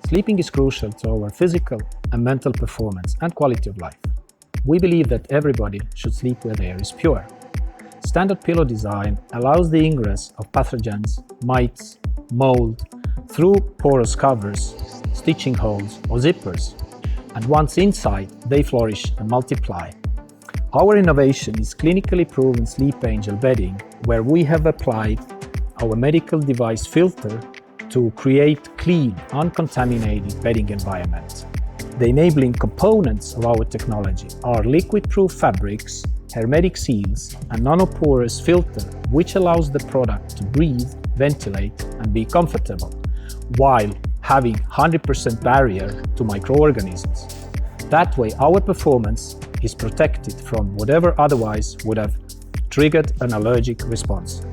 Sleeping is crucial to our physical and mental performance and quality of life. We believe that everybody should sleep where the air is pure. Standard pillow design allows the ingress of pathogens, mites, mold, through porous covers, stitching holes or zippers, and once inside, they flourish and multiply. Our innovation is clinically proven SleepAngel bedding, where we have applied our medical device filter to create clean, uncontaminated bedding environment. The enabling components of our technology are liquid-proof fabrics, hermetic seals, and nanoporous filter, which allows the product to breathe, ventilate, and be comfortable, while having 100% barrier to microorganisms. That way, our performance is protected from whatever otherwise would have triggered an allergic response.